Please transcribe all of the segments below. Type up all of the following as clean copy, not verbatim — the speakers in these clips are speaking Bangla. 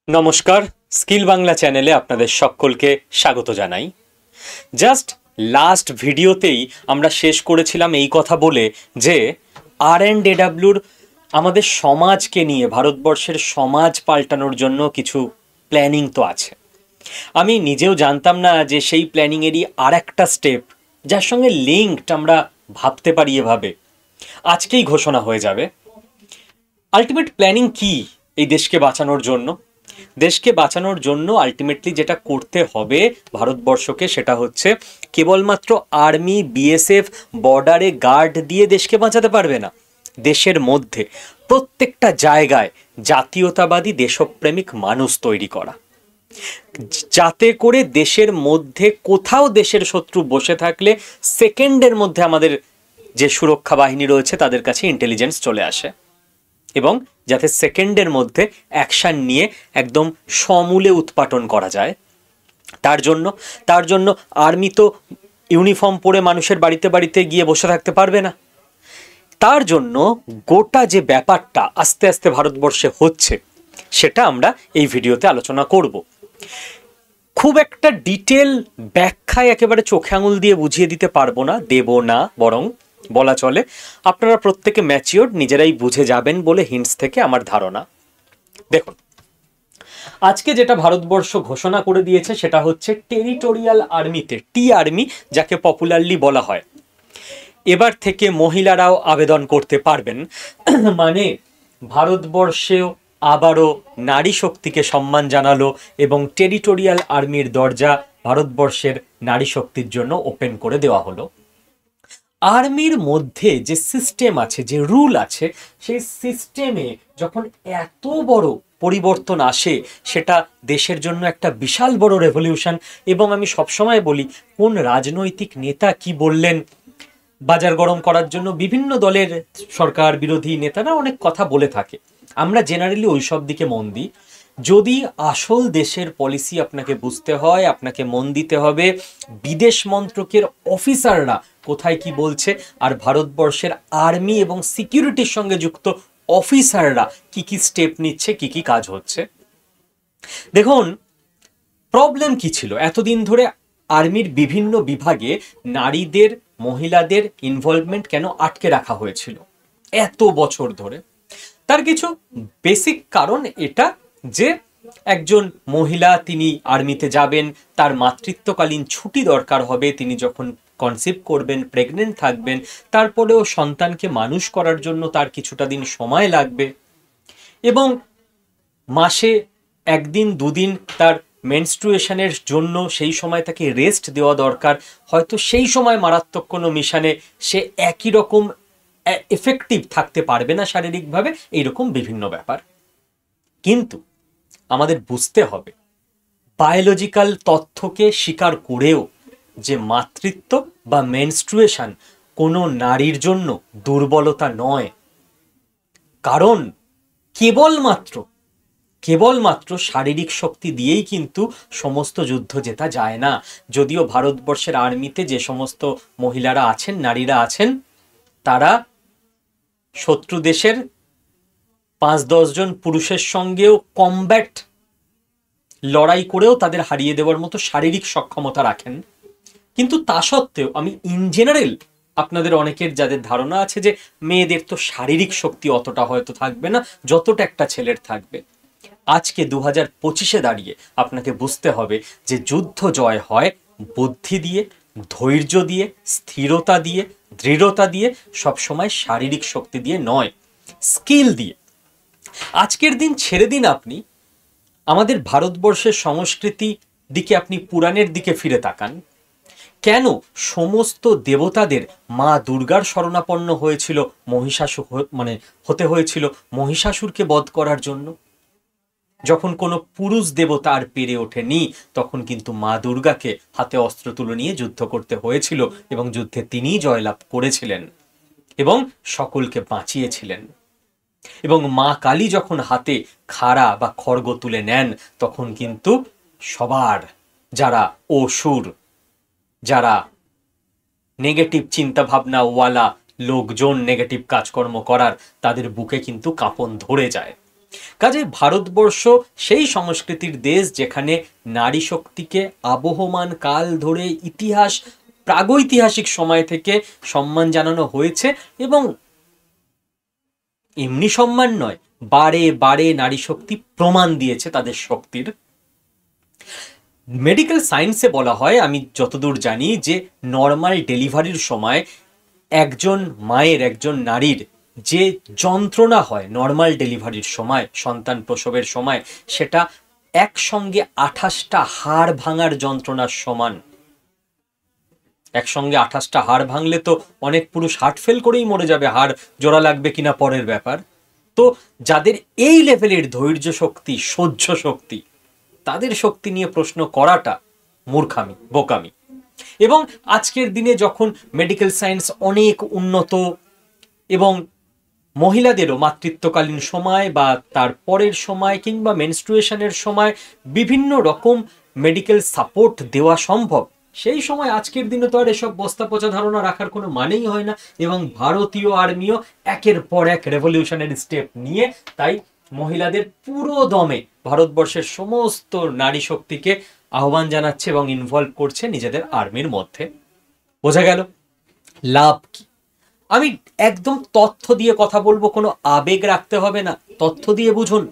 নমস্কার, স্কিল বাংলা চ্যানেলে আপনাদের সকলকে স্বাগত জানাই। জাস্ট লাস্ট ভিডিওতেই আমরা শেষ করেছিলাম এই কথা বলে যে R&AWর আমাদের সমাজকে নিয়ে, ভারতবর্ষের সমাজ পাল্টানোর জন্য কিছু প্ল্যানিং তো আছে। আমি নিজেও জানতাম না যে সেই প্ল্যানিংয়েরই আর একটা স্টেপ, যার সঙ্গে লিঙ্কড আমরা ভাবতে পারি এভাবে, আজকেই ঘোষণা হয়ে যাবে। আলটিমেট প্ল্যানিং কি এই দেশকে বাঁচানোর জন্য? দেশকে বাঁচানোর জন্য আলটিমেটলি যেটা করতে হবে ভারতবর্ষকে, সেটা হচ্ছে কেবলমাত্র আর্মি, বিএসএফ, বর্ডারে গার্ড দিয়ে দেশকে বাঁচাতে পারবে না। দেশের মধ্যে প্রত্যেকটা জায়গায় জাতীয়তাবাদী দেশপ্রেমিক মানুষ তৈরি করা, যাতে করে দেশের মধ্যে কোথাও দেশের শত্রু বসে থাকলে সেকেন্ডের মধ্যে আমাদের যে সুরক্ষা বাহিনী রয়েছে তাদের কাছে ইন্টেলিজেন্স চলে আসে, এবং যাতে সেকেন্ডের মধ্যে অ্যাকশান নিয়ে একদম সমূলে উৎপাটন করা যায়। তার জন্য আর্মি তো ইউনিফর্ম পরে মানুষের বাড়িতে বাড়িতে গিয়ে বসে থাকতে পারবে না। তার জন্য গোটা যে ব্যাপারটা আস্তে আস্তে ভারতবর্ষে হচ্ছে, সেটা আমরা এই ভিডিওতে আলোচনা করব। খুব একটা ডিটেল ব্যাখ্যায় একেবারে চোখে আঙুল দিয়ে বুঝিয়ে দিতে পারবো না, দেব না, বরং বলা চলে আপনারা প্রত্যেকে ম্যাচিওর, নিজেরাই বুঝে যাবেন বলে হিন্টস থেকে আমার ধারণা। দেখুন, আজকে যেটা ভারতবর্ষ ঘোষণা করে দিয়েছে সেটা হচ্ছে টেরিটোরিয়াল আর্মিতে, টি আর্মি যাকে পপুলারলি বলা হয়, এবার থেকে মহিলারাও আবেদন করতে পারবেন। মানে ভারতবর্ষেও আবারও নারী শক্তিকে সম্মান জানালো এবং টেরিটোরিয়াল আর্মির দরজা ভারতবর্ষের নারী শক্তির জন্য ওপেন করে দেওয়া হলো। আর্মির মধ্যে যে সিস্টেম আছে, যে রুল আছে, সেই সিস্টেমে যখন এত বড় পরিবর্তন আসে, সেটা দেশের জন্য একটা বিশাল বড় রেভলিউশন। এবং আমি সবসময় বলি, কোন রাজনৈতিক নেতা কি বললেন, বাজার গরম করার জন্য বিভিন্ন দলের সরকার বিরোধী নেতারা অনেক কথা বলে থাকে, আমরা জেনারেলি ওই সব দিকে মন দিই। যদি আসল দেশের পলিসি আপনাকে বুঝতে হয়, আপনাকে মন দিতে হবে বিদেশ মন্ত্রকের অফিসাররা কোথায় কি বলছে, আর ভারতবর্ষের আর্মি এবং সিকিউরিটির সঙ্গে যুক্ত অফিসাররা কি কি স্টেপ নিচ্ছে, কি কি কাজ হচ্ছে। দেখুন, প্রবলেম কি ছিল এতদিন ধরে আর্মির বিভিন্ন বিভাগে নারীদের, মহিলাদের ইনভলভমেন্ট কেন আটকে রাখা হয়েছিল এত বছর ধরে? তার কিছু বেসিক কারণ এটা যে একজন মহিলা তিনি আর্মিতে যাবেন, তার মাতৃত্বকালীন ছুটি দরকার হবে, তিনি যখন কনসিভ করবেন, প্রেগনেন্ট থাকবেন, তারপরেও সন্তানকে মানুষ করার জন্য তার কিছুটা দিন সময় লাগবে, এবং মাসে একদিন দুদিন তার মেনস্ট্রুয়েশনের জন্য সেই সময় তাকে রেস্ট দেওয়া দরকার। হয়তো সেই সময় মারাত্মক কোনো মিশনে সে একই রকম এফেক্টিভ থাকতে পারবে না শারীরিকভাবে, এইরকম বিভিন্ন ব্যাপার। কিন্তু আমাদের বুঝতে হবে, বায়োলজিক্যাল তথ্যকে স্বীকার করেও যে মাতৃত্ব বা মেনস্ট্রুয়েশন কোনো নারীর জন্য দুর্বলতা নয়। কারণ কেবলমাত্র শারীরিক শক্তি দিয়েই কিন্তু সমস্ত যুদ্ধ জেতা যায় না। যদিও ভারতবর্ষের আর্মিতে যে সমস্ত মহিলারা আছেন, নারীরা আছেন, তারা শত্রু দেশের 5-10 জন পুরুষের সঙ্গেও কমব্যাট লড়াই করেও তাদের হারিয়ে দেওয়ার মতো শারীরিক সক্ষমতা রাখেন। কিন্তু তা সত্ত্বেও আমি ইন জেনারেল, আপনাদের অনেকের যাদের ধারণা আছে যে মেয়েদের তো শারীরিক শক্তি অতটা হয়তো থাকবে না যতটা একটা ছেলের থাকবে, আজকে 2025-এ দাঁড়িয়ে আপনাকে বুঝতে হবে যে যুদ্ধ জয় হয় বুদ্ধি দিয়ে, ধৈর্য দিয়ে, স্থিরতা দিয়ে, দৃঢ়তা দিয়ে, সবসময় শারীরিক শক্তি দিয়ে নয়, স্কিল দিয়ে। আজকের দিন ছেড়ে দিন আপনি আমাদের ভারতবর্ষের সংস্কৃতি দিকে, আপনি পুরাণের দিকে ফিরে তাকান, কেন সমস্ত দেবতাদের মা দুর্গার শরণাপন্ন হয়েছিল হতে হয়েছিল মহিষাসুরকে বধ করার জন্য? যখন কোনো পুরুষ দেবতা আর পেরে ওঠেনি, তখন কিন্তু মা দুর্গাকে হাতে অস্ত্র তুলে নিয়ে যুদ্ধ করতে হয়েছিল, এবং যুদ্ধে তিনিই জয়লাভ করেছিলেন এবং সকলকে বাঁচিয়েছিলেন। এবং মা কালী যখন হাতে খাড়া বা খড়গ তুলে নেন, তখন কিন্তু সবার, যারা অসুর, যারা নেগেটিভ চিন্তা ভাবনা ওয়ালা লোকজন, নেগেটিভ কাজকর্ম করার, তাদের বুকে কিন্তু কাঁপন ধরে যায়। কাজেই ভারতবর্ষ সেই সংস্কৃতির দেশ যেখানে নারী শক্তিকে আবহমান কাল ধরে ইতিহাস প্রাগৈতিহাসিক সময় থেকে সম্মান জানানো হয়েছে, এবং এমনি সম্মান নয়, বারে বারে নারী শক্তি প্রমাণ দিয়েছে তাদের শক্তির। মেডিকেল সায়েন্সে বলা হয়, আমি যতদূর জানি, যে নর্মাল ডেলিভারির সময় একজন মায়ের, একজন নারীর যে যন্ত্রণা হয় নর্মাল ডেলিভারির সময়, সন্তান প্রসবের সময়, সেটা একসঙ্গে 28টা হাড় ভাঙার যন্ত্রণার সমান। একসঙ্গে 28টা হাড় ভাঙলে তো অনেক পুরুষ হার্ট ফেল করেই মরে যাবে, হাড় জোড়া লাগবে কিনা পরের ব্যাপার। তো যাদের এই লেভেলের ধৈর্য শক্তি, সহ্য শক্তি, তাদের শক্তি নিয়ে প্রশ্ন করাটা মূর্খামি, বোকামি। এবং আজকের দিনে যখন মেডিকেল সায়েন্স অনেক উন্নত এবং মহিলাদেরও মাতৃত্বকালীন সময় বা তার পরের সময় কিংবা মেনস্ট্রুয়েশনের সময় বিভিন্ন রকম মেডিকেল সাপোর্ট দেওয়া সম্ভব, সেই সময় আজকের দিনে তো আর এসব বস্তা পচা ধারণা রাখার কোনো মানেই হয় না। এবং ভারতীয় আর্মিও একের পর এক রেভলিউশনারি স্টেপ নিয়ে তাই মহিলাদের পুরো দমে ভারতবর্ষের সমস্ত নারী শক্তিকে আহ্বান জানাচ্ছে এবং ইনভলভ করছে নিজেদের আর্মির মধ্যে। বোঝা গেল লাভ কি? আমি একদম তথ্য দিয়ে কথা বলবো, কোনো আবেগ রাখতে হবে না, তথ্য দিয়ে বুঝুন।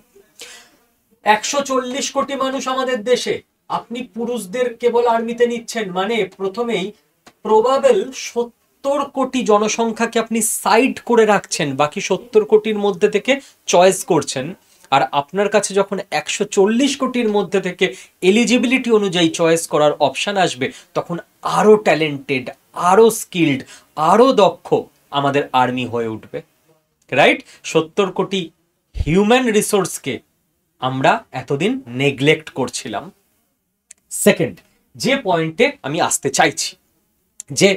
140 কোটি মানুষ আমাদের দেশে, আপনি পুরুষদের কেবল আর্মিতে নিচ্ছেন মানে প্রথমেই প্রবাবেল 70 কোটি জনসংখ্যাকে আপনি সাইড করে রাখছেন, বাকি 70 কোটির মধ্যে থেকে চয়েস করছেন। আর আপনার কাছে যখন 140 কোটির মধ্যে থেকে এলিজিবিলিটি অনুযায়ী চয়েস করার অপশান আসবে, তখন আরও ট্যালেন্টেড, আরও স্কিল্ড, আরও দক্ষ আমাদের আর্মি হয়ে উঠবে। রাইট? 70 কোটি হিউম্যান রিসোর্সকে আমরা এতদিন নেগলেক্ট করছিলাম। সেকেন্ড যে পয়েন্টে আমি আসতে চাইছি, যে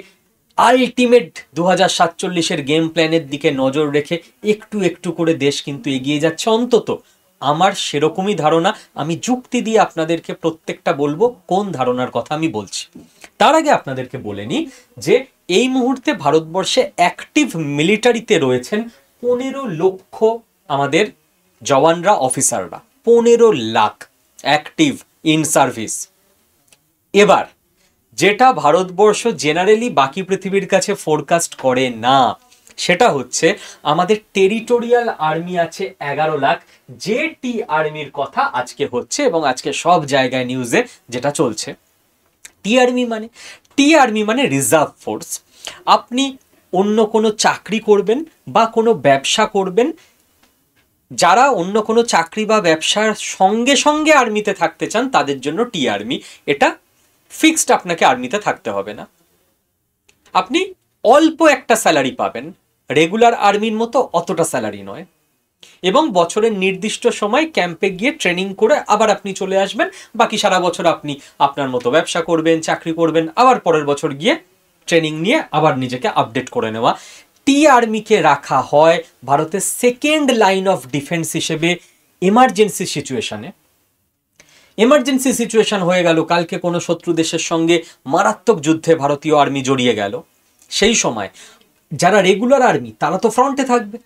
আলটিমেট 2047-এর গেম প্ল্যানের দিকে নজর রেখে একটু একটু করে দেশ কিন্তু এগিয়ে যাচ্ছে, অন্তত আমার সেরকমই ধারণা। আমি যুক্তি দিয়ে আপনাদেরকে প্রত্যেকটা বলবো কোন ধারণার কথা আমি বলছি। তার আগে আপনাদেরকে বলে নিই যে এই মুহূর্তে ভারতবর্ষে অ্যাক্টিভ মিলিটারিতে রয়েছেন 15 লক্ষ আমাদের জওয়ানরা, অফিসাররা, 15 লাখ অ্যাক্টিভ ইন সার্ভিস। এবার যেটা ভারতবর্ষ জেনারেলি বাকি পৃথিবীর কাছে ফোরকাস্ট করে না, সেটা হচ্ছে আমাদের টেরিটোরিয়াল আর্মি আছে 11 লাখ, যে টি আর্মির কথা আজকে হচ্ছে এবং আজকে সব জায়গায় নিউজে যেটা চলছে। টি আর্মি মানে রিজার্ভ ফোর্স। আপনি অন্য কোনো চাকরি করবেন বা কোনো ব্যবসা করবেন, যারা অন্য কোনো চাকরি বা ব্যবসার সঙ্গে সঙ্গে আর্মিতে থাকতে চান তাদের জন্য টি আর্মি। এটা ফিক্সড, আপনাকে আর্মিতে থাকতে হবে না, আপনি অল্প একটা স্যালারি পাবেন, রেগুলার আর্মির মতো অতটা স্যালারি নয়, এবং বছরের নির্দিষ্ট সময় ক্যাম্পে গিয়ে ট্রেনিং করে আবার আপনি চলে আসবেন। বাকি সারা বছর আপনি আপনার মতো ব্যবসা করবেন, চাকরি করবেন, আবার পরের বছর গিয়ে ট্রেনিং নিয়ে আবার নিজেকে আপডেট করে নেওয়া। টি আর্মিকে রাখা হয় ভারতের সেকেন্ড লাইন অফ ডিফেন্স হিসেবে এমার্জেন্সি সিচুয়েশনে। এমার্জেন্সি সিচুয়েশন হয়ে গেল, কালকে কোনো শত্রু দেশের সঙ্গে মারাত্মক যুদ্ধে ভারতীয় আর্মি জড়িয়ে গেল, সেই সময় যারা রেগুলার আর্মি তারা তো ফ্রন্টে থাকবে।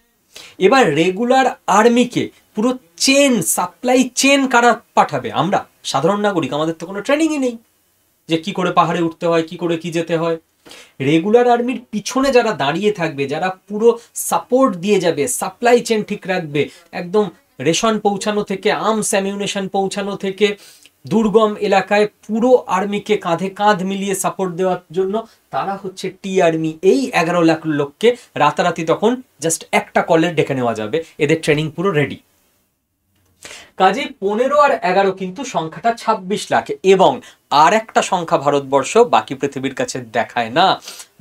এবার রেগুলার আর্মিকে পুরো চেন, সাপ্লাই চেন কারা পাঠাবে? আমরা সাধারণ নাগরিক, আমাদের তো কোনো ট্রেনিংই নেই যে কি করে পাহাড়ে উঠতে হয়, কি করে কি যেতে হয়। রেগুলার আর্মির পিছনে যারা দাঁড়িয়ে থাকবে, যারা পুরো সাপোর্ট দিয়ে যাবে, সাপ্লাই চেন ঠিক রাখবে, একদম রেশন পৌঁছানো থেকে আর্মস অ্যামিউনেশন পৌঁছানো থেকে দুর্গম এলাকায় পুরো আর্মিকে কাঁধে কাঁধ মিলিয়ে সাপোর্ট দেওয়ার জন্য, তারা হচ্ছে টি আর্মি। এই 11 লাখ লোককে রাতারাতি তখন জাস্ট একটা কলে ডেকে নেওয়া যাবে, এদের ট্রেনিং পুরো রেডি। কাজে 15 আর 11 কিন্তু সংখ্যাটা 26 লাখ। এবং আর একটা সংখ্যা ভারতবর্ষ বাকি পৃথিবীর কাছে দেখায় না,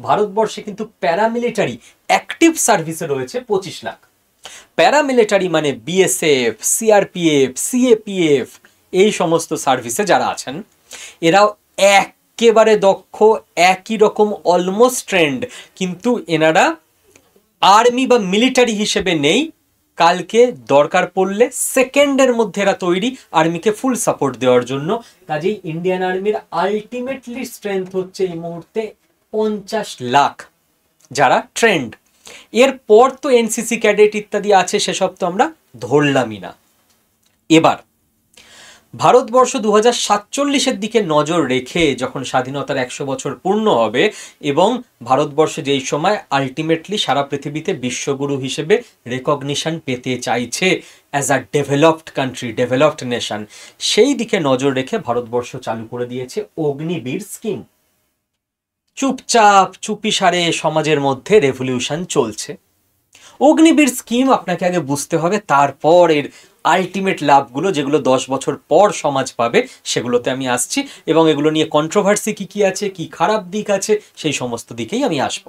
ভারতবর্ষে কিন্তু প্যারামিলিটারি অ্যাক্টিভ সার্ভিসে রয়েছে 25 লাখ। প্যারামিলিটারি মানে বিএসএফ, সিআরপিএফ, সিএপিএফ, এই সমস্ত সার্ভিসে যারা আছেন, এরাও একেবারে দক্ষ, একই রকম অলমোস্ট ট্রেন্ড, কিন্তু এনারা আর্মি বা মিলিটারি হিসেবে নেই। কালকে দরকার পড়লে সেকেন্ডের মধ্যে এরা তৈরি আর্মিকে ফুল সাপোর্ট দেওয়ার জন্য। কাজেই ইন্ডিয়ান আর্মির আলটিমেটলি স্ট্রেংথ হচ্ছে এই মুহূর্তে 50 লাখ যারা ট্রেন্ড। এরপর তো এনসিসি ক্যাডেট ইত্যাদি আছে, সেসব তো আমরা ধরলামই না। এবার ভারতবর্ষ 2047-এর দিকে নজর রেখে যখন স্বাধীনতার 100 বছর পূর্ণ হবে এবং ভারতবর্ষ যেই সময় আলটিমেটলি সারা পৃথিবীতে বিশ্বগুরু হিসেবে রেকগনিশন পেতে চাইছে as a developed country, developed nation, সেই দিকে নজর রেখে ভারতবর্ষ চালু করে দিয়েছে অগ্নিবীর স্কিম। চুপচাপ চুপিসারে সমাজের মধ্যে রেভলিউশন চলছে। অগ্নিবীর স্কিম আপনাকে আগে বুঝতে হবে, তারপর এর আলটিমেট লাভগুলো যেগুলো 10 বছর পর সমাজ পাবে সেগুলোতে আমি আসছি, এবং এগুলো নিয়ে কন্ট্রোভার্সি কি কি আছে, কি খারাপ দিক আছে, সেই সমস্ত দিকেই আমি আসব।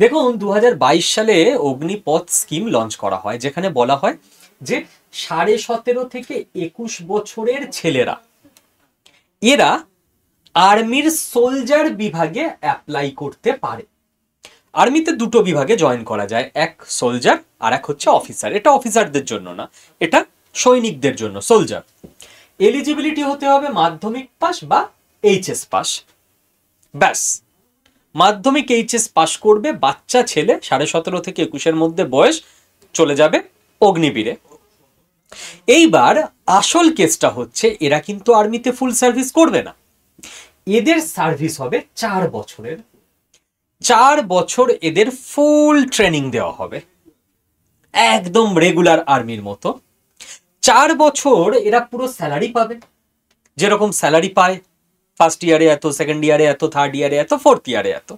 দেখুন 2022 সালে অগ্নিপথ স্কিম লঞ্চ করা হয়, যেখানে বলা হয় যে 17.5 থেকে 21 বছরের ছেলেরা এরা আর্মির সোলজার বিভাগে অ্যাপ্লাই করতে পারে। আর্মিতে দুটো বিভাগে জয়েন করা যায়, এক সোলজার আর এক হচ্ছে অফিসার। এটা অফিসারদের জন্য না, এটা সৈনিকদের জন্য, সোলজার। এলিজিবিলিটি হতে হবে মাধ্যমিক পাস বা এইচএস পাস, ব্যাস। মাধ্যমিক এইচএস পাস করবে বাচ্চা ছেলে, 17.5 থেকে 21-এর মধ্যে বয়স, চলে যাবে অগ্নিবীরে। এইবার আসল কেসটা হচ্ছে এরা কিন্তু আর্মিতে ফুল সার্ভিস করবে না, এদের সার্ভিস হবে 4 বছরের। 4 বছর এদের ফুল ট্রেনিং দেওয়া হবে, একদম রেগুলার আর্মির মতো। 4 বছর এরা পুরো স্যালারি পাবে, যেরকম স্যালারি পায় ফার্স্ট ইয়ারে এত, সেকেন্ড ইয়ারে এত, থার্ড ইয়ারে এত, ফোর্থ ইয়ারে এত।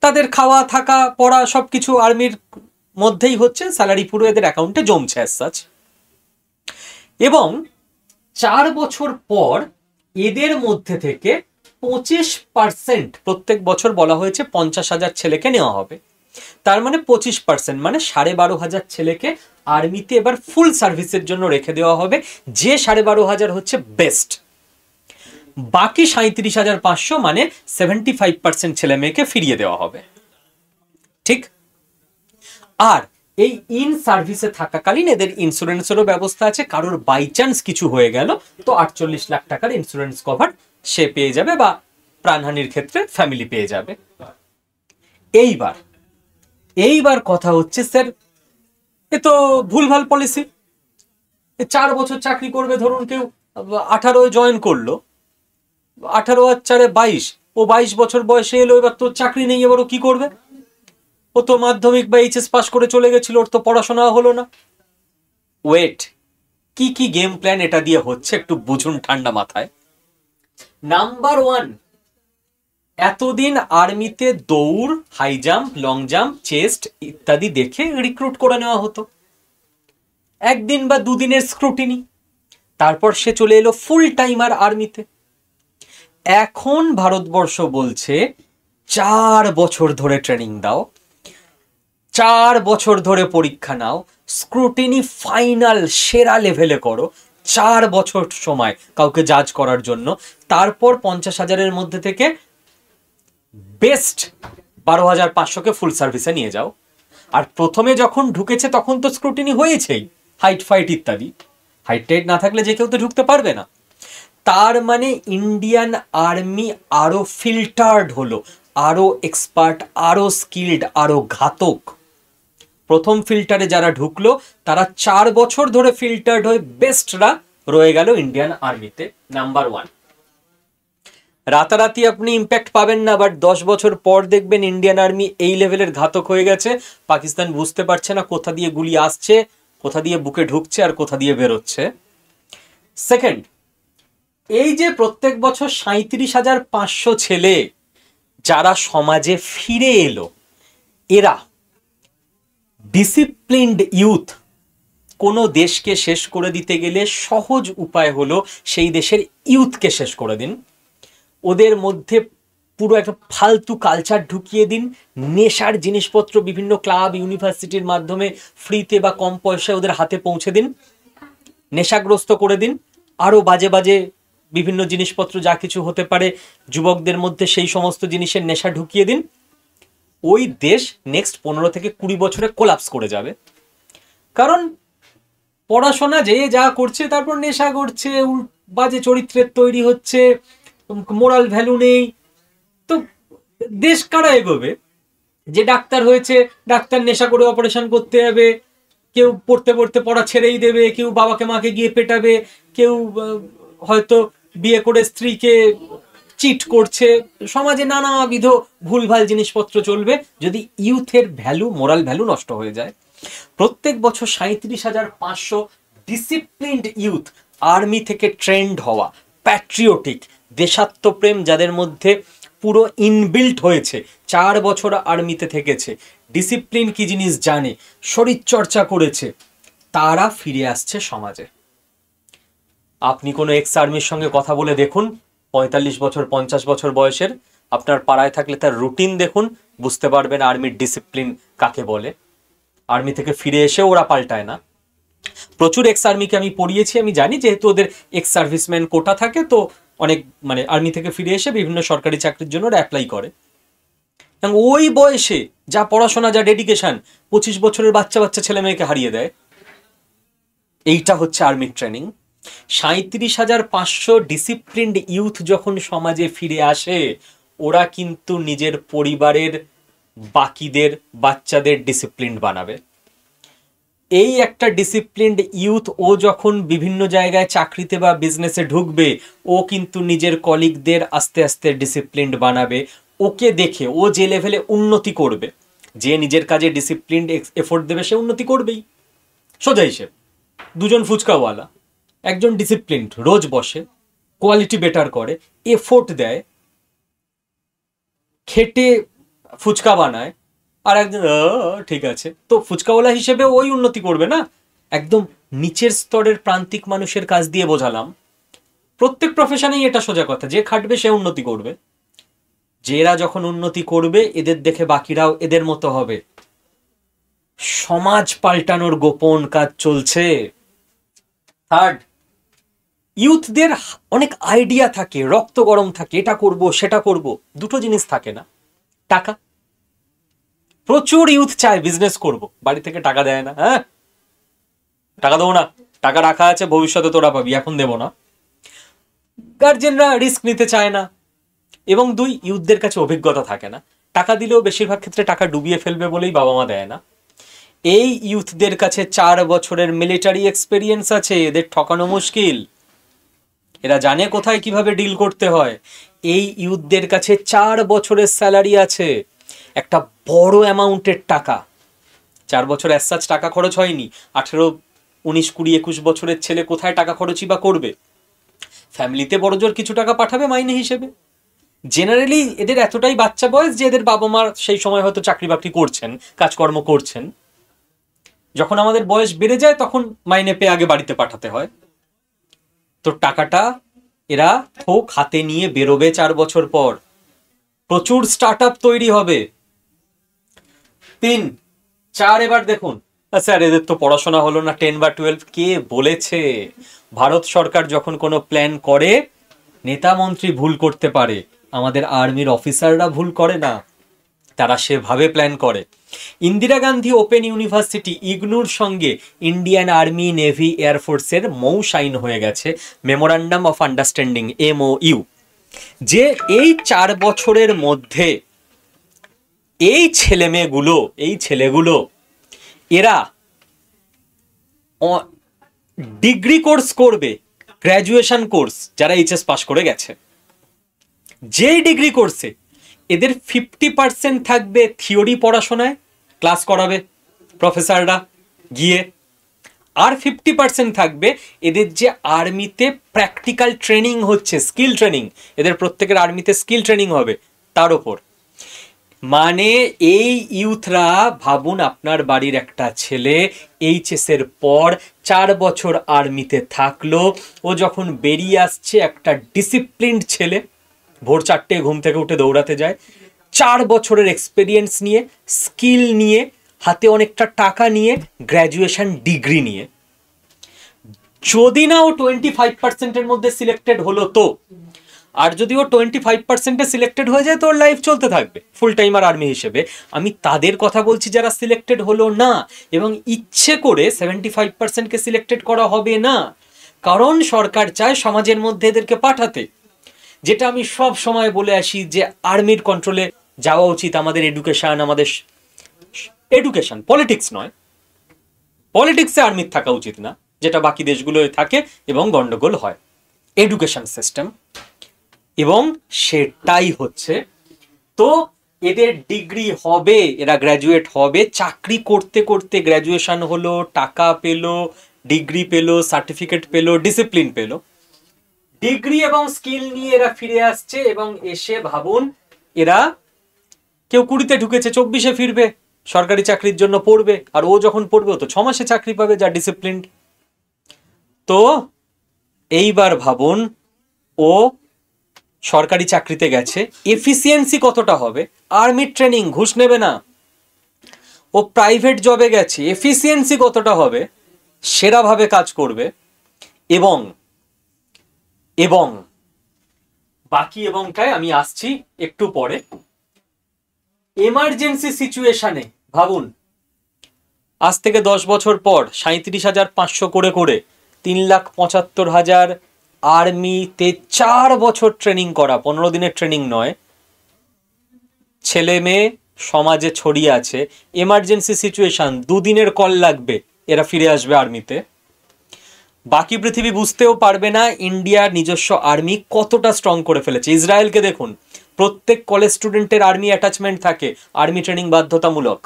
তাদের খাওয়া থাকা পড়া সবকিছু আর্মির মধ্যেই হচ্ছে, স্যালারি পুরো এদের অ্যাকাউন্টে জমছে অ্যাজ সাচ। এবং 4 বছর পর এদের মধ্যে থেকে 25% প্রত্যেক বছর বলা হয়েছে 50,000 ছেলেকে নেওয়া হবে। তার মানে 25%, মানে 12,500 ছেলেকে আর্মিতে এবার ফুল সার্ভিসের জন্য রেখে দেওয়া হবে, যে 12,500 হচ্ছে বেস্ট। বাকি 37,500 মানে 75% ছেলে মেয়েকে ফিরিয়ে দেওয়া হবে, ঠিক। আর এই ইন সার্ভিসে থাকাকালীন এদের ইন্স্যুরেন্সেরও ব্যবস্থা আছে, কারোর বাই চান্স কিছু হয়ে গেল তো 48 লাখ টাকার ইন্স্যুরেন্স কভার সে পেয়ে যাবে, বা প্রাণহানির ক্ষেত্রে ফ্যামিলি পেয়ে যাবে। এইবার কথা হচ্ছে স্যার এ তো ভুলভাল পলিসি। 4 বছর চাকরি করবে, ধরুন কেউ 18 জয়েন করলো, 18 আর 4 22, ও 22 বছর বয়সে এলো, এবার তো চাকরি নেই, এবার ও কি করবে? ও তো মাধ্যমিক বা এইচএস পাস করে চলে গেছিল, ওর তো পড়াশোনা হলো না। ওয়েট, কি কি গেম প্ল্যান এটা দিয়ে হচ্ছে একটু বুঝুন ঠান্ডা মাথায়। নাম্বার 1, এতদিন আর্মিতে দৌড়, high jump, long jump, chest ইত্যাদি দেখে রিক্রুট করে নেওয়া হতো, একদিন বা দুদিনের স্ক্রুটিনি, তারপর সে চলে এলো ফুল টাইমার আর্মিতে। এখন ভারতবর্ষ বলছে 4 বছর ধরে ট্রেনিং দাও, 4 বছর ধরে পরীক্ষা নাও, স্ক্রুটিনি ফাইনাল সেরা লেভেলে করো, 4 বছর সময় কাউকে জাজ করার জন্য। তারপর 50,000-এর মধ্যে থেকে বেস্ট 12,500-কে ফুল সার্ভিসে নিয়ে যাও। আর প্রথমে যখন ঢুকেছে তখন তো স্ক্রুটিনি হয়েছেই, হাইট ফাইট ইত্যাদি। হাইট টাইট না থাকলে যে কেউ তো ঢুকতে পারবে না। তার মানে ইন্ডিয়ান আর্মি আরো ফিল্টার্ড হলো, আরো এক্সপার্ট, আরো স্কিল্ড, আরো ঘাতক। প্রথম ফিল্টারে যারা ঢুকলো তারা 4 বছর ধরে ফিল্টার্ড হয়ে বেস্টরা রয়ে গেল ইন্ডিয়ান আর্মিতে। নাম্বার 1, রাতারাতি আপনি ইম্প্যাক্ট পাবেন না, বাট 10 বছর পর দেখবেন ইন্ডিয়ান আর্মি এই লেভেলের ঘাতক হয়ে গেছে, পাকিস্তান বুঝতে পারছে না কোথা দিয়ে গুলি আসছে, কোথা দিয়ে বুকে ঢুকছে আর কোথা দিয়ে বেরোচ্ছে। সেকেন্ড, এই যে প্রত্যেক বছর 37,500 ছেলে যারা সমাজে ফিরে এলো, এরা ডিসিপ্লিনড ইউথ। কোনো দেশকে শেষ করে দিতে গেলে সহজ উপায় হলো সেই দেশের ইউথকে শেষ করে দিন, ওদের মধ্যে পুরো একটা ফালতু কালচার ঢুকিয়ে দিন, নেশার জিনিসপত্র বিভিন্ন ক্লাব ইউনিভার্সিটির মাধ্যমে ফ্রিতে বা কম পয়সায় ওদের হাতে পৌঁছে দিন, নেশাগ্রস্ত করে দিন, আরও বাজে বাজে বিভিন্ন জিনিসপত্র যা কিছু হতে পারে যুবকদের মধ্যে সেই সমস্ত জিনিসের নেশা ঢুকিয়ে দিন। ওই দেশ নেক্সট 15 থেকে 20 বছরে কোলাপস করে যাবে। কারণ পড়াশোনা যে যা করছে, তারপর নেশা করছে, বাজে চরিত্রের তৈরি হচ্ছে, মোরাল ভ্যালু নেই, তো দেশ কারা এগোবে? যে ডাক্তার হয়েছে, ডাক্তার নেশা করে অপারেশন করতে যাবে, কেউ পড়তে পড়তে পড়া ছেড়েই দেবে, কেউ বাবাকে মাকে গিয়ে পেটাবে, কেউ হয়তো বিয়ে করে স্ত্রীকে চিট করছে, সমাজে নানাবিধ ভুলভাল জিনিসপত্র চলবে যদি ইউথের ভ্যালু, মোরাল ভ্যালু নষ্ট হয়ে যায়। প্রত্যেক বছর 37,500 ডিসিপ্লিনড ইউথ আর্মি থেকে ট্রেন্ড হওয়া, প্যাট্রিয়টিক, দেশাত্মপ্রেম যাদের মধ্যে পুরো ইনবিল্ট হয়েছে, 4 বছর আর্মিতে থেকেছে, ডিসিপ্লিন কি জিনিস জানে, শরীরচর্চা করেছে, তারা ফিরে আসছে সমাজে। আপনি কোনো এক্স আর্মির সঙ্গে কথা বলে দেখুন, 45 বছর 50 বছর বয়সের, আপনার পাড়ায় থাকলে তার রুটিন দেখুন, বুঝতে পারবেন আর্মির ডিসিপ্লিন কাকে বলে। আর্মি থেকে ফিরে এসে ওরা পাল্টায় না। প্রচুর এক্স আর্মিকে আমি পড়িয়েছি, আমি জানি, যেহেতু ওদের এক্স সার্ভিসম্যান কোটা থাকে, তো অনেক আর্মি থেকে ফিরে এসে বিভিন্ন সরকারি চাকরির জন্য ওরা অ্যাপ্লাই করে। এবং ওই বয়সে যা পড়াশোনা, যা ডেডিকেশন, 25 বছরের বাচ্চা বাচ্চা ছেলে মেয়েকে হারিয়ে দেয়। এইটা হচ্ছে আর্মির ট্রেনিং। 37,500 ডিসিপ্লিনড ইউথ যখন সমাজে ফিরে আসে, ওরা কিন্তু নিজের পরিবারের বাকিদের বাচ্চাদের ডিসিপ্লিন বানাবে। এই একটা ডিসিপ্লিনড ইউথ, ও যখন বিভিন্ন জায়গায় চাকরিতে বা বিজনেসে ঢুকবে, ও কিন্তু নিজের কলিগদের আস্তে আস্তে ডিসিপ্লিনড বানাবে। ওকে দেখে ও যে লেভেলে উন্নতি করবে, যে নিজের কাজে ডিসিপ্লিনড এফোর্ট দেবে, সে উন্নতি করবেই। সোজা হিসেব, দুজন ফুচকাওয়ালা, একজন ডিসিপ্লিনড, রোজ বসে, কোয়ালিটি বেটার করে, এফোর্ট দেয়, খেটে ফুচকা বানায়, আর একজন ঠিক আছে, তো ফুচকাওয়ালা হিসেবে ওই উন্নতি করবে না। একদম নিচের স্তরের প্রান্তিক মানুষের কাজ দিয়ে বোঝালাম, প্রত্যেক প্রফেশনেই এটা সোজা কথা, যে খাটবে সে উন্নতি করবে। যেরা যখন উন্নতি করবে, এদের দেখে বাকিরাও এদের মতো হবে। সমাজ পাল্টানোর গোপন কাজ চলছে। থার্ড, ইউথদের অনেক আইডিয়া থাকে, রক্ত গরম থাকে, এটা করব সেটা করব, দুটো জিনিস থাকে না, টাকা। প্রচুর ইউথ চায় বিজনেস করব, বাড়ি থেকে টাকা দেয় না, হ্যাঁ টাকা দেবো না, টাকা রাখা আছে, ভবিষ্যতে তোরা পাবি, এখন দেবো না। গার্জেনরা রিস্ক নিতে চায় না। এবং 2, ইউথদের কাছে অভিজ্ঞতা থাকে না, টাকা দিলেও বেশিরভাগ ক্ষেত্রে টাকা ডুবিয়ে ফেলবে বলেই বাবা মা দেয় না। এই ইউথদের কাছে 4 বছরের মিলিটারি এক্সপেরিয়েন্স আছে, এদের ঠকানো মুশকিল, এরা জানে কোথায় কিভাবে ডিল করতে হয়। এই ইউথদের কাছে 4 বছরের স্যালারি আছে, একটা বড় অ্যামাউন্টের টাকা। 4 বছর অ্যাজ টাকা খরচ হয়নি, 18, 19, 20, 21 বছরের ছেলে কোথায় টাকা খরচই বা করবে? ফ্যামিলিতে বড়জোর কিছু টাকা পাঠাবে মাইনে হিসেবে। জেনারেলি এদের এতটাই বাচ্চা বয়স যে এদের বাবা মা সেই সময় হয়তো চাকরি বাকরি করছেন, কাজকর্ম করছেন। যখন আমাদের বয়স বেড়ে যায় তখন মাইনে পেয়ে আগে বাড়িতে পাঠাতে হয়। তো টাকাটা এরা থোক হাতে নিয়ে বেরোবে 4 বছর পর, প্রচুর স্টার্ট আপ তৈরি হবে। 3, 4 এবার দেখুন, স্যার এদের তো পড়াশোনা হলো না, 10 বা 12, কে বলেছে? ভারত সরকার যখন কোনো প্ল্যান করে, নেতা মন্ত্রী ভুল করতে পারে, আমাদের আর্মির অফিসাররা ভুল করে না, তারা সেভাবে প্ল্যান করে। ইন্দিরা গান্ধী ওপেন ইউনিভার্সিটি ইগনুর সঙ্গে ইন্ডিয়ান আর্মি, নেভি, এয়ারফোর্সের মৌ সাইন হয়ে গেছে, মেমোরান্ডাম অফ আন্ডারস্ট্যান্ডিং, MOU, যে এই 4 বছরের মধ্যে এই ছেলেগুলো এরা ডিগ্রি কোর্স করবে, গ্র্যাজুয়েশন কোর্স, যারা HS পাস করে গেছে। যেই ডিগ্রি কোর্সে এদের 50% থাকবে থিওরি পড়াশোনায়, ক্লাস করাবে প্রফেসররা গিয়ে, আর 50% থাকবে এদের যে আর্মিতে প্র্যাকটিক্যাল ট্রেনিং হচ্ছে, স্কিল ট্রেনিং, এদের প্রত্যেকের আর্মিতে স্কিল ট্রেনিং হবে তার ওপর। মানে এই ইউথরা, ভাবুন আপনার বাড়ির একটা ছেলে HS এর পর 4 বছর আর্মিতে থাকলো, ও যখন বেরিয়ে আসছে একটা ডিসিপ্লিনড ছেলে, ভোর 4টে ঘুম থেকে উঠে দৌড়াতে যায়, 4 বছরের এক্সপেরিয়েন্স নিয়ে, স্কিল নিয়ে, হাতে অনেকটা টাকা নিয়ে, গ্র্যাজুয়েশন ডিগ্রি নিয়ে। যদি না ও 25%-এর মধ্যে সিলেক্টেড হলো তো, আর যদি ও 25%-এ সিলেক্টেড হয়ে যায় তো ওর লাইফ চলতে থাকবে ফুল টাইমার আর্মি হিসেবে। আমি তাদের কথা বলছি যারা সিলেক্টেড হলো না, এবং ইচ্ছে করে 75%-কে সিলেক্টেড করা হবে না, কারণ সরকার চায় সমাজের মধ্যে এদেরকে পাঠাতে। যেটা আমি সব সময় বলে আসি যে আর্মির কন্ট্রোলে যাওয়া উচিত আমাদের এডুকেশন, পলিটিক্স নয়। পলিটিক্সে আর্মির থাকা উচিত না, যেটা বাকি দেশগুলোয় থাকে এবং গন্ডগোল হয়। এডুকেশন সিস্টেম, এবং সেটাই হচ্ছে। তো এদের ডিগ্রি হবে, এরা গ্র্যাজুয়েট হবে, চাকরি করতে করতে গ্র্যাজুয়েশন হলো, টাকা পেলো, ডিগ্রি পেলো, সার্টিফিকেট পেলো, ডিসিপ্লিন পেলো, ডিগ্রি এবং স্কিল নিয়ে এরা ফিরে আসছে। এবং এসে ভাবুন, এরা কেউ 20-তে ঢুকেছে, 24-এ ফিরবে, সরকারি চাকরির জন্য পড়বে, আর ও যখন পড়বে ও তো 6 মাসে চাকরি পাবে, যা ডিসিপ্লিন। তো এইবার ভাবুন, ও সরকারি চাকরিতে গেছে, এফিসিয়েন্সি কতটা হবে? আর্মির ট্রেনিং, ঘুষ নেবে না। ও প্রাইভেট জবে গেছে, এফিসিয়েন্সি কতটা হবে? সেরাভাবে কাজ করবে। এবং এবং বাকি এবংটায় আমি আসছি একটু পরে। এমার্জেন্সি সিচুয়েশনে ভাবুন, আজ থেকে 10 বছর পর 37,500 করে করে 3,75,000 আর্মিতে 4 বছর ট্রেনিং করা, 15 দিনের ট্রেনিং নয়, ছেলে মেয়ে সমাজে ছড়িয়ে আছে। এমার্জেন্সি সিচুয়েশন, 2 দিনের কল লাগবে, এরা ফিরে আসবে আর্মিতে। বাকি পৃথিবী বুঝতেও পারবে না ইন্ডিয়ার নিজস্ব আর্মি কতটা স্ট্রং করে ফেলেছে। ইসরায়েলকে দেখুন, প্রত্যেক কলেজ স্টুডেন্টের আর্মি অ্যাটাচমেন্ট থাকে, আর্মি ট্রেনিং বাধ্যতামূলক।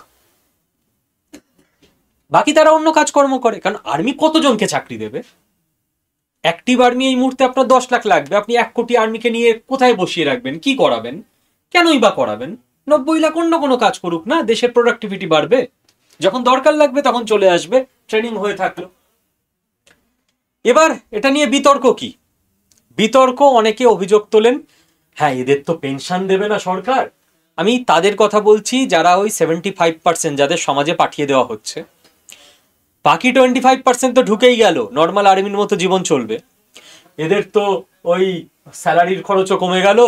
বাকি তারা অন্য কাজকর্ম করে, কারণ আর্মি কতজনকে চাকরি দেবে? অ্যাক্টিভ আর্মি এই মুহূর্তে আপনার 10 লাখ লাগবে, আপনি 1 কোটি আর্মিকে নিয়ে কোথায় বসিয়ে রাখবেন? কি করাবেন? কেনই বা করাবেন? 90 লাখ অন্য কোনো কাজ করুক না, দেশের প্রোডাক্টিভিটি বাড়বে, যখন দরকার লাগবে তখন চলে আসবে, ট্রেনিং হয়ে থাকলো। এবার এটা নিয়ে বিতর্ক কি? বিতর্ক, অনেকে অভিযোগ তোলেন, হ্যাঁ এদের তো পেনশন দেবে না সরকার। আমি তাদের কথা বলছি যারা ওই 75% যাদের সমাজে পাঠিয়ে দেওয়া হচ্ছে, বাকি 25% তো ঢুকেই গেল, নর্মাল আর্মির মতো জীবন চলবে, এদের তো ওই স্যালারির খরচও কমে গেল,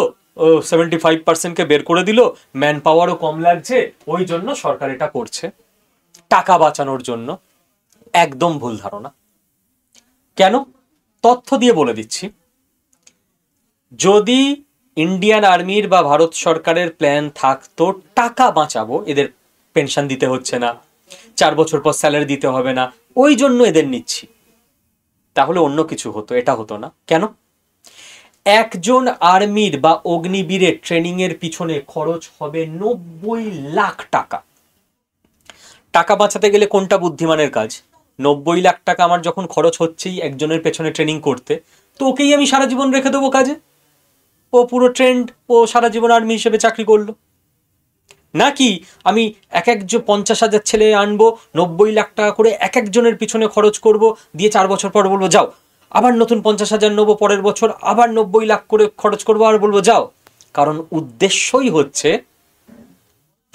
ও 75%কে বের করে দিল, ম্যান পাওয়ারও কম লাগছে, ওই জন্য সরকার এটা করছে টাকা বাঁচানোর জন্য। একদম ভুল ধারণা। কেন? তথ্য দিয়ে বলে দিচ্ছি। যদি ইন্ডিয়ান আর্মির বা ভারত সরকারের প্ল্যান থাকতো টাকা বাঁচাবো, এদের পেনশন দিতে হচ্ছে না, 4 বছর পর স্যালারি দিতে হবে না, ওই জন্য এদের নিচ্ছি, তাহলে অন্য কিছু হতো, এটা হতো না। কেন? একজন আর্মির বা অগ্নিবীরের ট্রেনিং এর পিছনে খরচ হবে 90 লাখ টাকা। টাকা বাঁচাতে গেলে কোনটা বুদ্ধিমানের কাজ? 90 লাখ টাকা আমার যখন খরচ হচ্ছেই একজনের পেছনে ট্রেনিং করতে, তো ওকেই আমি সারা জীবন রেখে দেবো কাজে, ও পুরো ট্রেন্ড, ও সারা জীবন আর্মি হিসেবে চাকরি করলো। নাকি আমি এক 50,000 ছেলে আনবো, 90 লাখ টাকা করে এক একজনের পিছনে খরচ করব, দিয়ে 4 বছর পর বলবো যাও, আবার নতুন 50,000 নেবো, পরের বছর আবার 90 লাখ করে খরচ করবো, আর বলবো যাও। কারণ উদ্দেশ্যই হচ্ছে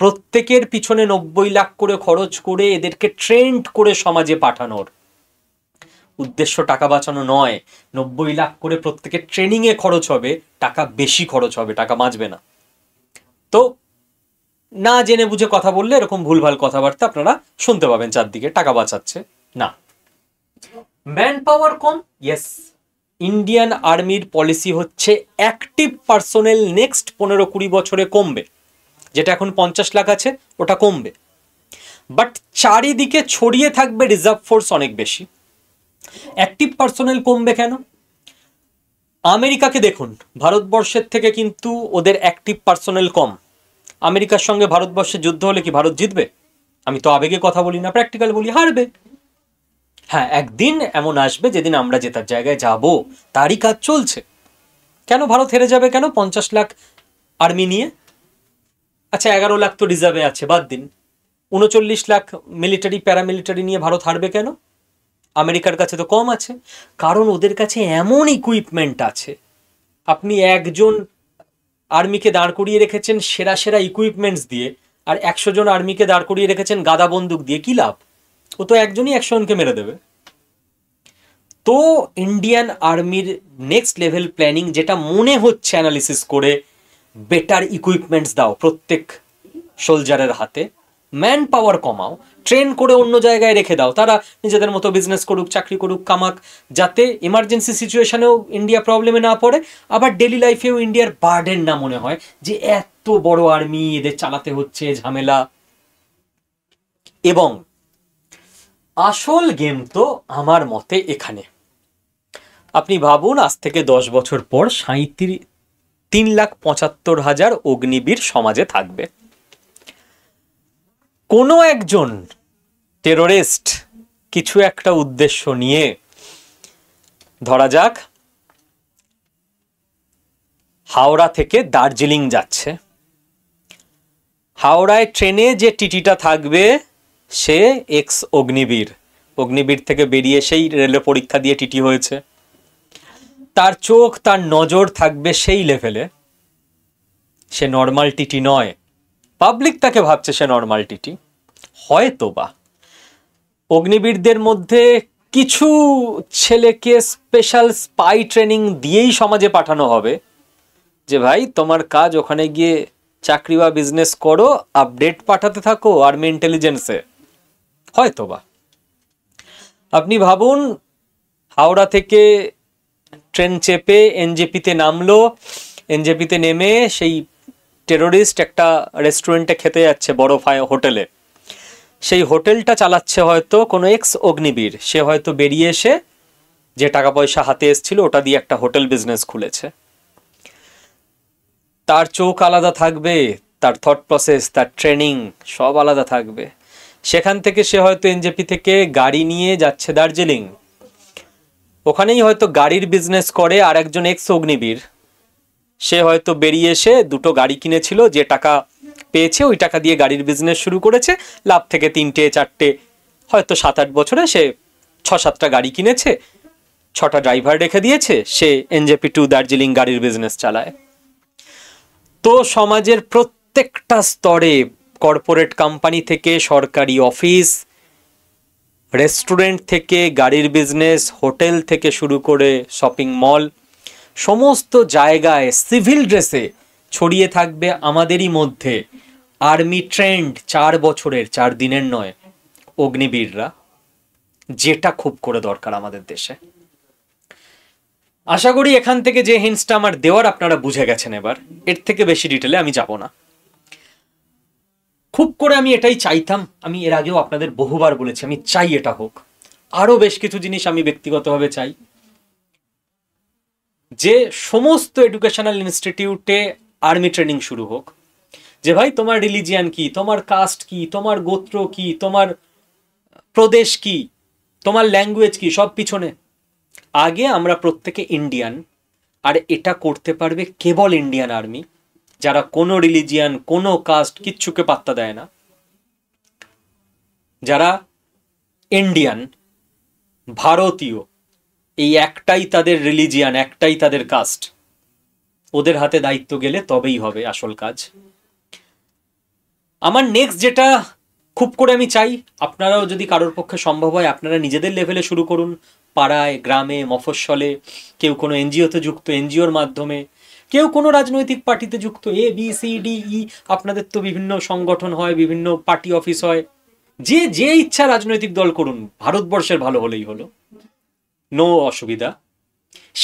প্রত্যেকের পিছনে 90 লাখ করে খরচ করে এদেরকে ট্রেন্ড করে সমাজে পাঠানোর। উদ্দেশ্য টাকা বাঁচানো নয়। 90 লাখ করে প্রত্যেকের ট্রেনিংয়ে খরচ হবে, টাকা বেশি খরচ হবে, টাকা বাঁচবে না। তো না জেনে বুঝে কথা বললে এরকম ভুলভাল কথাবার্তা আপনারা শুনতে পাবেন চারদিকে, টাকা বাঁচাচ্ছে না। ম্যান পাওয়ার কম, ইয়েস। ইন্ডিয়ান আর্মির পলিসি হচ্ছে অ্যাক্টিভ পার্সোনেল নেক্সট 15-20 বছরে কমবে, যেটা এখন 50 লাখ আছে ওটা কমবে, বাট চারিদিকে ছড়িয়ে থাকবে রিজার্ভ ফোর্স অনেক বেশি। অ্যাক্টিভ পার্সোনেল কমবে কেন? আমেরিকাকে দেখুন, ভারতবর্ষের থেকে কিন্তু ওদের অ্যাক্টিভ পার্সোনেল কম। আমেরিকার সঙ্গে ভারতবর্ষের যুদ্ধ হলে কি ভারত জিতবে? আমি তো আবেগে কথা বলি না, প্র্যাকটিক্যাল বলি, হারবে। হ্যাঁ, একদিন এমন আসবে যেদিন আমরা জেতার জায়গায় যাব, তারই কাজ চলছে। কেন ভারত হেরে যাবে? কেন 50 লাখ আর্মি নিয়ে? আচ্ছা 11 লাখ তো রিজার্ভে আছে, বাদ দিন, 39 লাখ মিলিটারি প্যারামিলিটারি নিয়ে ভারত হারবে কেন? আমেরিকার কাছে তো কম আছে, কারণ ওদের কাছে এমন ইকুইপমেন্ট আছে। আপনি একজন আর্মিকে দাঁড় করিয়ে রেখেছেন সেরা সেরা ইকুইপমেন্টস দিয়ে, আর 100 জন আর্মিকে দাঁড় করিয়ে রেখেছেন গাদা বন্দুক দিয়ে, কি লাভ? ও তো একজনই 100 জনকে মেরে দেবে। তো ইন্ডিয়ান আর্মির নেক্সট লেভেল প্ল্যানিং, যেটা মনে হচ্ছে অ্যানালিসিস করে, বেটার ইকুইপমেন্টস দাও প্রত্যেক সোলজারের হাতে, ম্যান পাওয়ার কমাও, ট্রেন করে অন্য জায়গায় রেখে দাও, তারা নিজেদের মতো বিজনেস করুক, চাকরি করুক, কামাক, যাতে এমার্জেন্সি সিচুয়েশনেও ইন্ডিয়া প্রবলেমে না পড়ে, আবার ডেলি লাইফেও ইন্ডিয়ার বার্ডেন না মনে হয় যে এত বড় আর্মি এদের চালাতে হচ্ছে, ঝামেলা। এবং আসল গেম তো আমার মতে এখানে। আপনি ভাবুন, আজ থেকে 10 বছর পর 3,75,000 অগ্নিবীর সমাজে থাকবে। কোনো একজন টেরোরিস্ট কিছু একটা উদ্দেশ্য নিয়ে, ধরা যাক হাওড়া থেকে দার্জিলিং যাচ্ছে, হাওড়ায় ট্রেনে যে টিটিটা থাকবে সে এক্স অগ্নিবীর, অগ্নিবীর থেকে বেরিয়ে সেই রেলে পরীক্ষা দিয়ে টিটি হয়েছে, তার চোখ তার নজর থাকবে সেই লেভেলে, সে নর্মাল টিটি নয়, পাবলিক তাকে ভাবছে সে নর্মাল টিটি। হয়তো বা অগ্নিবীরদের মধ্যে কিছু ছেলেকে স্পেশাল স্পাই ট্রেনিং দিয়েই সমাজে পাঠানো হবে, যে ভাই তোমার কাজ ওখানে গিয়ে চাকরি বা বিজনেস করো, আপডেট পাঠাতে থাকো আর্মি ইন্টেলিজেন্সে। হয়তো বা আপনি ভাবুন, হাওড়া থেকে ট্রেন চেপে এনজেপিতে নামলো, এনজেপিতে নেমে সেই টেরোরিস্ট একটা রেস্টুরেন্টে খেতে যাচ্ছে, বড় হোটেলে, সেই হোটেলটা চালাচ্ছে হয়তো কোনো এক্স অগ্নিবীর, সে হয়তো বেরিয়ে এসে যে টাকা পয়সা হাতে এসেছিল ওটা দিয়ে একটা হোটেল বিজনেস খুলেছে। তার চোখ আলাদা থাকবে, তার থট প্রসেস, তার ট্রেনিং সব আলাদা থাকবে। সেখান থেকে সে হয়তো এনজেপি থেকে গাড়ি নিয়ে যাচ্ছে দার্জিলিং, ওখানেই হয়তো গাড়ির বিজনেস করে আর একজন এক্স অগ্নিবীর, সে হয়তো বেরিয়ে এসে দুটো গাড়ি কিনেছিল, যে টাকা পেয়েছে ওই টাকা দিয়ে গাড়ির বিজনেস শুরু করেছে, লাভ থেকে 3টে 4টে হয়তো 7-8 বছরে সে 6-7টা গাড়ি কিনেছে, 6টা ড্রাইভার রেখে দিয়েছে, সে এনজেপি টু দার্জিলিং গাড়ির বিজনেস চালায়। তো সমাজের প্রত্যেকটা স্তরে, কর্পোরেট কোম্পানি থেকে সরকারি অফিস, রেস্টুরেন্ট থেকে গাড়ির বিজনেস, হোটেল থেকে শুরু করে শপিং মল, সমস্ত জায়গায় সিভিল ড্রেসে ছড়িয়ে থাকবে আমাদেরই মধ্যে আর্মি ট্রেন্ড 4 বছরের 4 দিনের নয় অগ্নিবীররা, যেটা খুব করে দরকার আমাদের দেশে। আশা করি এখান থেকে যে হিন্টসটা আমার দেওয়ার আপনারা বুঝে গেছেন। এবার এর থেকে বেশি ডিটেলে আমি যাব না। খুব করে আমি এটাই চাইতাম, আমি এর আগেও আপনাদের বহুবার বলেছি আমি চাই এটা হোক। আরো বেশ কিছু জিনিস আমি ব্যক্তিগতভাবে চাই, যে সমস্ত এডুকেশনাল ইনস্টিটিউটে আর্মি ট্রেনিং শুরু হোক, যে ভাই তোমার রিলিজিয়ান কি, তোমার কাস্ট কি, তোমার গোত্র কি, তোমার প্রদেশ কি, তোমার ল্যাঙ্গুয়েজ কি, সব পিছনে। আগে আমরা প্রত্যেকে ইন্ডিয়ান, আর এটা করতে পারবে কেবল ইন্ডিয়ান আর্মি, যারা কোনো রিলিজিয়ান কোনো কাস্ট কিচ্ছুকে পাত্তা দেয় না, যারা ইন্ডিয়ান ভারতীয়, এই একটাই তাদের রিলিজিয়ান, একটাই তাদের কাস্ট, ওদের হাতে দায়িত্ব গেলে তবেই হবে আসল কাজ। আমার নেক্সট যেটা খুব করে আমি চাই, আপনারাও যদি কারোর পক্ষে সম্ভব হয় আপনারা নিজেদের লেভেলে শুরু করুন, পাড়ায়, গ্রামে, মফস্বলে, কেউ কোনো এনজিওতে যুক্ত, এনজিওর মাধ্যমে, কেউ কোনো রাজনৈতিক পার্টিতে যুক্ত, ABCDE, আপনাদের তো বিভিন্ন সংগঠন হয়, বিভিন্ন পার্টি অফিস হয়, যে যে ইচ্ছা রাজনৈতিক দল করুন, ভারতবর্ষের ভালো হলেই হলো, নো অসুবিধা।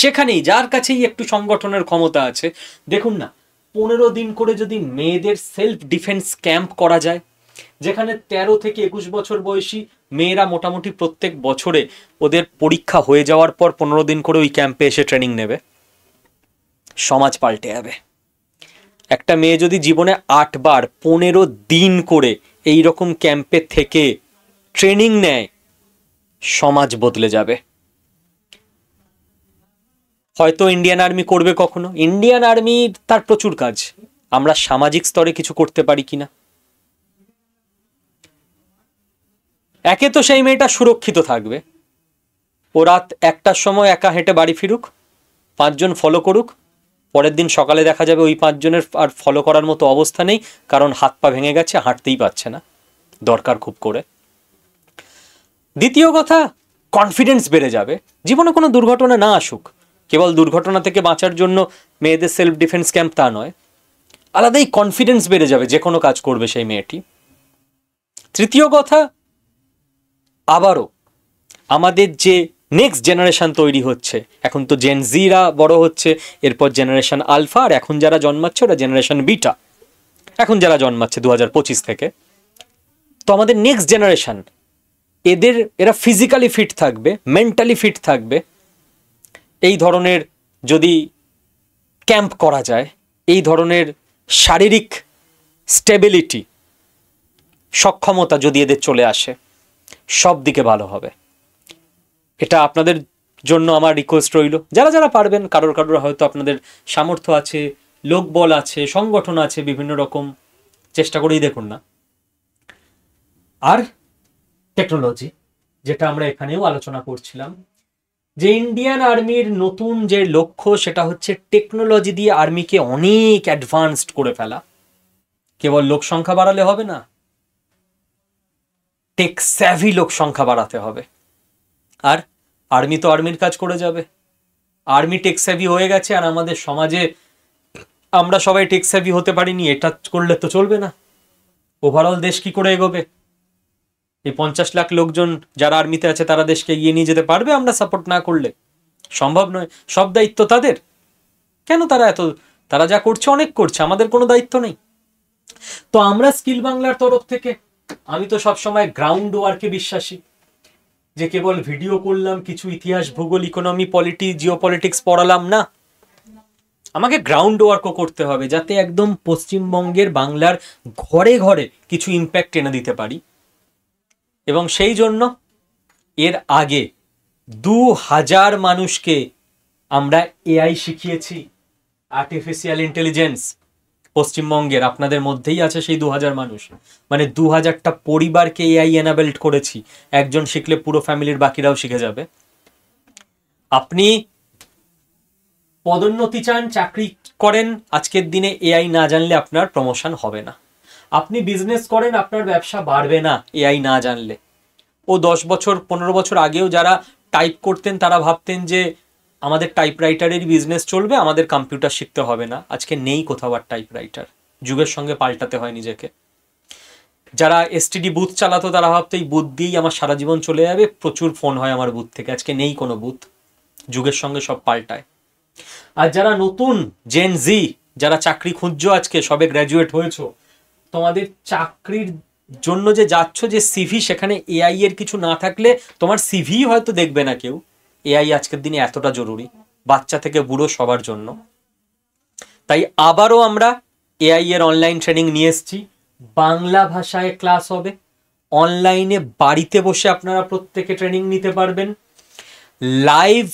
সেখানেই যার কাছেই একটু সংগঠনের ক্ষমতা আছে, দেখুন না 15 দিন করে যদি মেয়েদের সেলফ ডিফেন্স ক্যাম্প করা যায়, যেখানে 13 থেকে 21 বছর বয়সী মেয়েরা মোটামুটি প্রত্যেক বছরে ওদের পরীক্ষা হয়ে যাওয়ার পর 15 দিন করে ওই ক্যাম্পে এসে ট্রেনিং নেবে, সমাজ পাল্টে যাবে। একটা মেয়ে যদি জীবনে 8 বার 15 দিন করে এই রকম ক্যাম্পে থেকে ট্রেনিং নেয়, সমাজ বদলে যাবে। হয়তো ইন্ডিয়ান আর্মি করবে কখনো, ইন্ডিয়ান আর্মি তার প্রচুর কাজ, আমরা সামাজিক স্তরে কিছু করতে পারি কিনা। একে তো সেই মেয়েটা সুরক্ষিত থাকবে, ও রাত 1টার সময় একা হেঁটে বাড়ি ফিরুক, 5 জন ফলো করুক, পরের দিন সকালে দেখা যাবে ওই 5 জনের আর ফলো করার মতো অবস্থা নেই, কারণ হাত পা ভেঙে গেছে, হাঁটতেই পারছে না, দরকার খুব করে। দ্বিতীয় কথা, কনফিডেন্স বেড়ে যাবে, জীবনে কোনো দুর্ঘটনা না আসুক, কেবল দুর্ঘটনা থেকে বাঁচার জন্য মেয়েদের সেলফ ডিফেন্স ক্যাম্প তা নয়, আলাদাই কনফিডেন্স বেড়ে যাবে, যে কোনো কাজ করবে সেই মেয়েটি। তৃতীয় কথা, আবারও আমাদের যে নেক্সট জেনারেশন তৈরি হচ্ছে, এখন তো জেন জিরা বড় হচ্ছে, এরপর জেনারেশন আলফা, আর এখন যারা জন্মাচ্ছে ওরা জেনারেশন বিটা, এখন যারা জন্মাচ্ছে 2025 থেকে, তো আমাদের নেক্সট জেনারেশন এরা ফিজিক্যালি ফিট থাকবে, মেন্টালি ফিট থাকবে, এই ধরনের যদি ক্যাম্প করা যায়, এই ধরনের শারীরিক স্টেবিলিটি, সক্ষমতা যদি এদের চলে আসে, সব দিকে ভালো হবে। এটা আপনাদের জন্য আমার রিকোয়েস্ট রইল, যারা যারা পারবেন, কারোর হয়তো আপনাদের সামর্থ্য আছে, লোকবল আছে, সংগঠন আছে, বিভিন্ন রকম চেষ্টা করেই দেখুন না। আর টেকনোলজি, যেটা আমরা এখানেও আলোচনা করছিলাম, যে ইন্ডিয়ান আর্মির নতুন যে লক্ষ্য সেটা হচ্ছে টেকনোলজি দিয়ে আর্মিকে অনেক অ্যাডভান্সড করে ফেলা। কেবল লোক সংখ্যা বাড়ালে হবে না, টেক স্যাভি লোক সংখ্যা বাড়াতে হবে। আর আর্মি তো আর্মির কাজ করে যাবে, আর্মি টেক স্যাভি হয়ে গেছে, আর আমাদের সমাজে আমরা সবাই টেক স্যাভি হতে পারিনি, এটা করলে তো চলবে না। ওভারঅল দেশ কি করে এগোবে? এই 50 লাখ লোকজন যারা আর্মিতে আছে তারা দেশকে এগিয়ে নিয়ে যেতে পারবে আমরা সাপোর্ট না করলে? সম্ভব নয়। সব দায়িত্ব তাদের। কেন তারা যা করছে অনেক করছে, আমাদের কোনো দায়িত্ব নেই? তো আমরা স্কিল বাংলার তরফ থেকে, আমি তো সবসময় গ্রাউন্ড ওয়ার্কে বিশ্বাসী, যে কেবল ভিডিও করলাম, কিছু ইতিহাস, ভূগোল, ইকোনমি, জিওপলিটিক্স পড়ালাম না। আমাকে গ্রাউন্ড ওয়ার্কও করতে হবে, যাতে একদম পশ্চিমবঙ্গের, বাংলার ঘরে ঘরে কিছু ইম্প্যাক্ট এনে দিতে পারি। এবং সেই জন্য এর আগে 2000 মানুষকে আমরা এআই শিখিয়েছি, আর্টিফিশিয়াল ইন্টেলিজেন্স। পশ্চিমবঙ্গের আপনাদের মধ্যেই আছে সেই 2000 মানুষ, মানে 2000টা পরিবারকে এআই এনাবেলড করেছি। একজন শিখলে পুরো ফ্যামিলির বাকিরাও শিখে যাবে। আপনি পদোন্নতি চান, চাকরি করেন, আজকের দিনে এআই না জানলে আপনার প্রমোশন হবে না। আপনি বিজনেস করেন, আপনার ব্যবসা বাড়বে না এআই না জানলে। 10 বছর 15 বছর আগেও যারা টাইপ করতেন তারা ভাবতেন যে আমাদের টাইপরাইটারের বিজনেস চলবে, আমাদের কম্পিউটার শিখতে হবে না। আজকে নেই কোথাও আর টাইপরাইটার, যুগের সঙ্গে পাল্টাতে হয় নিজেকে। যারা এসটিডি বুথ চালাতো তারা ভাবতো এই বুথ দিয়েই আমার সারা জীবন চলে যাবে, প্রচুর ফোন হয় আমার বুথ থেকে। আজকে নেই কোনো বুথ, যুগের সঙ্গে সব পাল্টায়। আর যারা নতুন জেন জি, যারা চাকরি খুঁজছো, আজকে সবে গ্র্যাজুয়েট হয়েছো, তোমাদের চাকরির জন্য যে যাচ্ছ, যে সিভি, সেখানে এআই এর কিছু না থাকলে তোমার সিভি হয়তো দেখবে না কেউ। এআই আজকের দিনে এতটা জরুরি, বাচ্চা থেকে বুড়ো সবার জন্য। তাই আবারও আমরা এআই এর অনলাইন ট্রেনিং নিয়ে এসেছি। বাংলা ভাষায় ক্লাস হবে, অনলাইনে বাড়িতে বসে আপনারা প্রত্যেকে ট্রেনিং নিতে পারবেন। লাইভ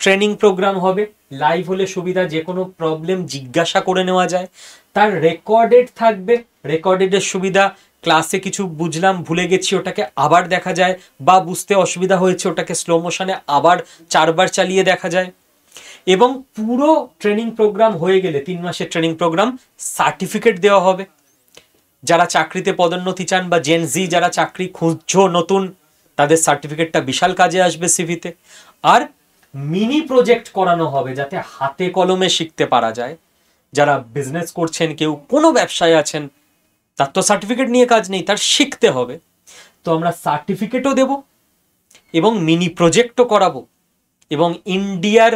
ট্রেনিং প্রোগ্রাম হবে, লাইভ হলে সুবিধা, যে কোনো প্রবলেম জিজ্ঞাসা করে নেওয়া যায়। তার রেকর্ডেড থাকবে, রেকর্ডেডের সুবিধা, ক্লাসে কিছু বুঝলাম, ভুলে গেছি, ওটাকে আবার দেখা যায়, বা বুঝতে অসুবিধা হয়েছে ওটাকে স্লো মোশনে আবার 4 বার চালিয়ে দেখা যায়। এবং পুরো ট্রেনিং প্রোগ্রাম হয়ে গেলে, 3 মাসের ট্রেনিং প্রোগ্রাম, সার্টিফিকেট দেওয়া হবে। যারা চাকরিতে পদোন্নতি চান বা জেন জি যারা চাকরি খুঁজছো নতুন, তাদের সার্টিফিকেটটা বিশাল কাজে আসবে সিভিতে। আর মিনি প্রজেক্ট করানো হবে, যাতে হাতে কলমে শিখতে পারা যায়। যারা বিজনেস করছেন, কেউ কোনো ব্যবসায় আছেন, তার তো সার্টিফিকেট নিয়ে কাজ নেই, তার শিখতে হবে। তো আমরা সার্টিফিকেটও দেব এবং মিনি প্রজেক্টও করাবো, এবং ইন্ডিয়ার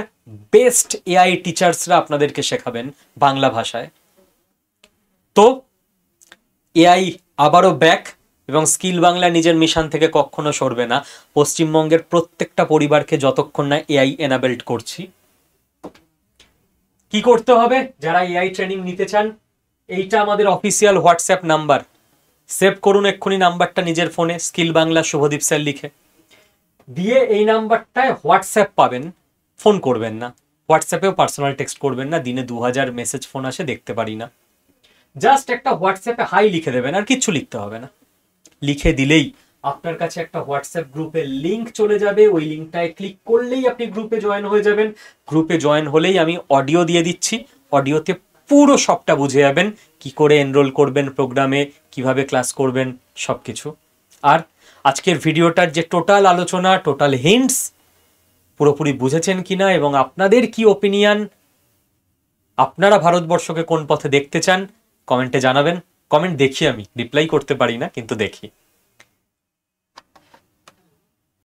বেস্ট এআই টিচার্সরা আপনাদেরকে শেখাবেন বাংলা ভাষায়। তো এআই আবারও ব্যাক, এবং স্কিল বাংলা নিজের মিশন থেকে কখনো সরবে না। পশ্চিমবঙ্গের প্রত্যেকটা পরিবারকে যতক্ষণ না এআই এনাবেলড করছি। কি করতে হবে? যারা এআই ট্রেনিং নিতে চান, এইটা আমাদের অফিসিয়াল হোয়াটসঅ্যাপ নাম্বার, সেভ করুন এক্ষুনি নাম্বারটা নিজের ফোনে, স্কিল বাংলা শুভদীপ স্যার লিখে দিয়ে এই নাম্বারটায় হোয়াটসঅ্যাপ পাবেন। ফোন করবেন না, হোয়াটসঅ্যাপেও পার্সোনাল টেক্সট করবেন না, দিনে 2000 মেসেজ ফোন আসে, দেখতে পারি না। জাস্ট একটা হোয়াটসঅ্যাপে হাই লিখে দেবেন, আর কিচ্ছু লিখতে হবে না। লিখে দিলেই আপনার কাছে একটা হোয়াটসঅ্যাপ গ্রুপের লিঙ্ক চলে যাবে, ওই লিঙ্কটায় ক্লিক করলেই আপনি গ্রুপে জয়েন হয়ে যাবেন। গ্রুপে জয়েন হলেই আমি অডিও দিয়ে দিচ্ছি, অডিওতে পুরো সবটা বুঝে যাবেন, কি করে এনরোল করবেন প্রোগ্রামে, কিভাবে ক্লাস করবেন, সব কিছু। আর আজকের ভিডিওটার যে টোটাল আলোচনা, টোটাল হিন্টস পুরোপুরি বুঝেছেন কিনা, এবং আপনাদের কি ওপিনিয়ন, আপনারা ভারতবর্ষকে কোন পথে দেখতে চান, কমেন্টে জানাবেন। কমেন্ট দেখি, আমি রিপ্লাই করতে পারি না, কিন্তু দেখি।